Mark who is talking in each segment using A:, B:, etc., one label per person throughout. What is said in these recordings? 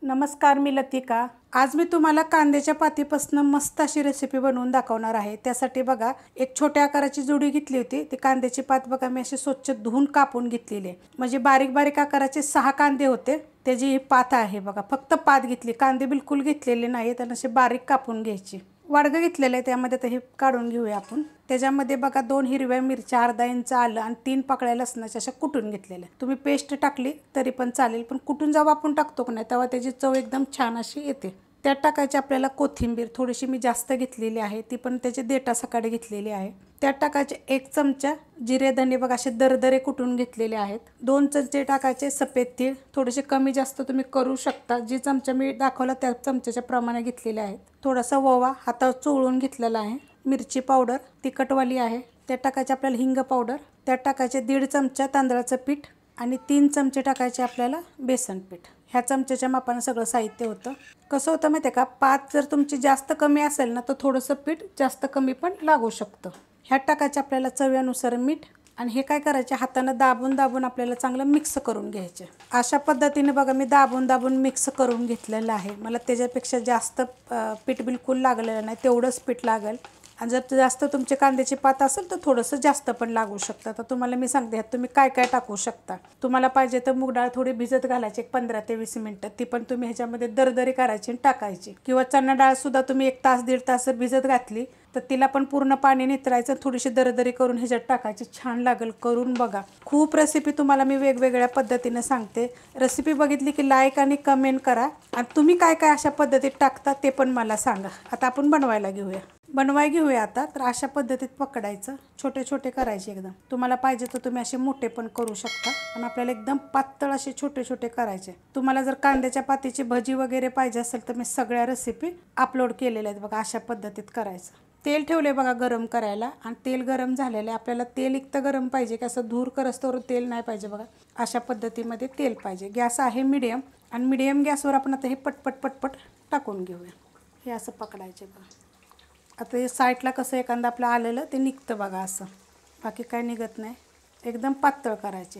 A: नमस्कार, मी लतिका। आज मी तुम्हाला कांद्याच्या पातीपासून मस्त अशी रेसिपी बनवून दाखवणार आहे। त्यासाठी बघा, एक छोट्या आकाराची जुडी घेतली होती। ती कांद्याची पात बघा मी अशी स्वच्छ धुवून कापून घेतलेली आहे। म्हणजे बारीक बारीक आकाराचे 6 कांदे होते। त्याची ही पात आहे बघा, फक्त पात घेतली, कांदे बिलकुल घेतलेले नाही, त्यांना असे बारीक कापून घ्यायचे। वाडगं घेतलेलं आहे, त्यामध्ये तर हे काढून घेऊया आपण। त्याच्यामध्ये बघा 2 हिरव्या मिरच्या, अर्धा इंच आलं आणि 3 पाकळ्या लसणाच्या अशा कुटून घेतलेल्या। तुम्ही पेस्ट टाकली तरी पण चालेल, पण कुटून जेव्हा आपण टाकतो की नाही तेव्हा त्याची चव एकदम छान अशी येते। त्यात टाकायची आपल्याला कोथिंबीर, थोडीशी मी जास्त घेतलेली आहे, ती पण त्याचे देठा सकाळी घेतलेली आहे। त्यात टाकायचे 1 चमचा जिरे धने बघा असे दरदरे कुटून घेतलेले आहेत। 2 चमचे टाकायचे सफेद तीळ, थोडेसे कमी जास्त तुम्ही करू शकता। जी चमचा मी दाखवला त्या चमच्याच्या प्रमाणे घेतलेले आहेत। थोडासा ओवा हातावर चोळून घेतलेला आहे। मिरची पावडर तिखटवाली आहे। त्यात टाकायचे आपल्याला हिंग पावडर, त्यात टाकायचे 1.5 चमचा तांदळाचं पीठ आणि 3 चमचे टाकायचे आपल्याला बेसन पीठ। ह्या चमच्याच्या मापाने सगळं साहित्य होतं। कसं होतं माहिती आहे का, पात जर तुमची जास्त कमी असेल ना तर थोडंसं पीठ जास्त कमी पण लागू शकतं। ह्यात टाकायचे आपल्याला चवीनुसार मीठ आणि हे काय करायचे, हाताने दाबून दाबून आपल्याला चांगलं मिक्स करून घ्यायचे। अशा पद्धतीने बघा मी दाबून दाबून मिक्स करून घेतलेलं आहे। मला त्याच्यापेक्षा जास्त पीठ बिलकुल लागलेलं नाही, तेवढंच पीठ लागेल। आणि जर जास्त तुमचे कांद्याची पात असेल तर थोडंसं जास्त पण लागू शकतं। तर तुम्हाला मी सांगते ह्यात तुम्ही काय काय टाकू शकता। तुम्हाला पाहिजे तर मूग डाळ थोडी भिजत घालायची 15 ते 20 मिनिटं, ती पण तुम्ही ह्याच्यामध्ये दरदरी करायची आणि टाकायची। किंवा चणा डाळ सुद्धा तुम्ही 1 तास 1.5 तास भिजत घातली तर तिला पण पूर्ण पाणी नितरायचं, थोडीशी दरदरी करून ह्याच्यात टाकायची, छान लागेल। करून बघा। खूप रेसिपी तुम्हाला मी वेगवेगळ्या पद्धतीने सांगते। रेसिपी बघितली की लाईक आणि कमेंट करा आणि तुम्ही काय काय अशा पद्धतीत टाकता ते पण मला सांगा। आता आपण बनवायला घेऊया आता। तर अशा पद्धतीत पकडायचं, छोटे छोटे करायचे एकदम। तुम्हाला पाहिजे तर तुम्ही असे मोठे पण करू शकता, पण आपल्याला एकदम पातळ असे छोटे छोटे करायचे। तुम्हाला जर कांद्याच्या पातीची भजी वगैरे पाहिजे असेल तर मी सगळ्या रेसिपी अपलोड केलेल्या आहेत बघा। अशा पद्धतीत करायचं। तेल ठेवले बघा गरम करायला आणि तेल गरम झालेलं आहे। आपल्याला तेल इतकं गरम पाहिजे की असं धूर करस्तोवर तेल नाही पाहिजे बघा। अशा पद्धतीमध्ये तेल पाहिजे। गॅस आहे मीडियम आणि मीडियम गॅसवर आपण आता हे पटपट पटपट टाकून घेऊया। हे असं पकडायचे बघा। आता हे साईडला कसं एखादं आपलं आलेलं ते निघतं बघा असं, बाकी काय निघत नाही। एकदम पातळ करायचे,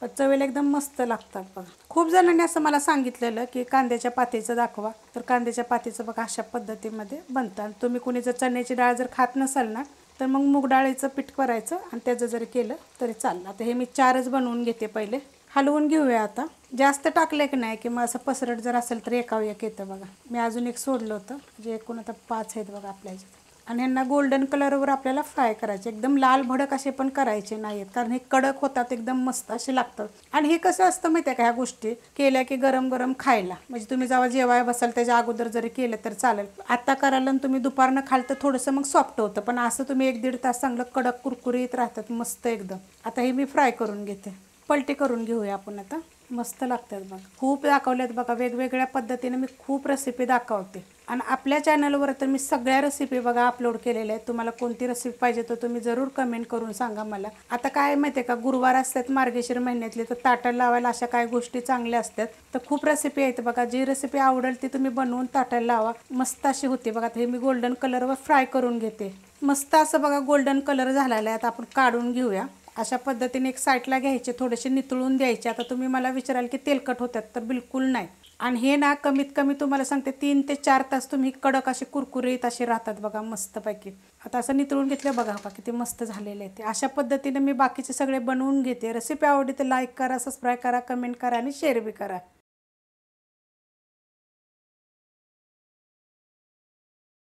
A: पण चवीला एकदम मस्त लागतात बघा। खूप जणांनी असं मला सांगितलेलं की कांद्याच्या पातीचं दाखवा, तर कांद्याच्या पातीचं बघा अशा पद्धतीमध्ये बनतं। आणि तुम्ही कोणी जर चण्याची डाळ जर खात नसाल ना तर मग मूग डाळीचं पीठ करायचं आणि त्याचं जरी केलं तरी चाललं। आता हे मी 4च बनवून घेते, पहिले हलवून घेऊया। आता जास्त टाकले की नाही की मग असं पसरट जर असेल तर एकावर एक येतं बघा। मी अजून एक सोडलं होतं, जे एकूण आता 5 आहेत बघा आपल्या ह्याच्यात। आणि ह्यांना गोल्डन कलरवर आपल्याला फ्राय करायचे, एकदम लाल भडक असे पण करायचे नाहीत, कारण हे कडक होतात, एकदम मस्त असे लागतात। आणि हे कसं असतं माहिती आहे का, ह्या गोष्टी केल्या की गरम गरम खायला, म्हणजे तुम्ही जेव्हा जेवायला बसाल त्याच्या अगोदर जरी केलं तर चालेल। आता करायला तुम्ही दुपारनं खाल तर थोडंसं मग सॉफ्ट होतं, पण असं तुम्ही 1-1.5 तास चांगलं कडक कुरकुरीत राहतात, मस्त एकदम। आता हे मी फ्राय करून घेते, पलटी करून घेऊया आपण आता। मस्त लागतात बघा। खूप दाखवल्यात बघा, वेगवेगळ्या पद्धतीने मी खूप रेसिपी दाखवते आणि आपल्या चॅनलवर तर मी सगळ्या रेसिपी बघा अपलोड केलेल्या आहेत। तुम्हाला कोणती रेसिपी पाहिजे तर तुम्ही जरूर कमेंट करून सांगा मला। आता काय माहिती आहे का, गुरुवार असतात मार्गशीर महिन्यातले, तर ताटाला लावायला अशा काय गोष्टी चांगल्या असतात, तर खूप रेसिपी आहेत बघा। जी रेसिपी आवडेल ती तुम्ही बनवून ताटाला लावा, मस्त अशी होते बघा। हे मी गोल्डन कलरवर फ्राय करून घेते, मस्त असं बघा गोल्डन कलर झालेला आहे। आता आपण काढून घेऊया। अशा पद्धतीने एक साईडला घ्यायचे, थोडेसे नितळून द्यायचे। आता तुम्ही मला विचाराल की तेलकट होतात, तर बिलकुल नाही। आणि हे ना कमीत कमी तुम्हाला सांगते 3 ते 4 तास तुम्ही कडक असे कुरकुरीत असे राहतात बघा, मस्तपैकी। आता असं नितळून घेतलं बघा बघा किती मस्त झालेले आहे ते। अशा पद्धतीने मी बाकीचे सगळे बनवून घेते। रेसिपी आवडली तर लाईक करा, सबस्क्राईब करा, कमेंट करा आणि शेअर बी करा।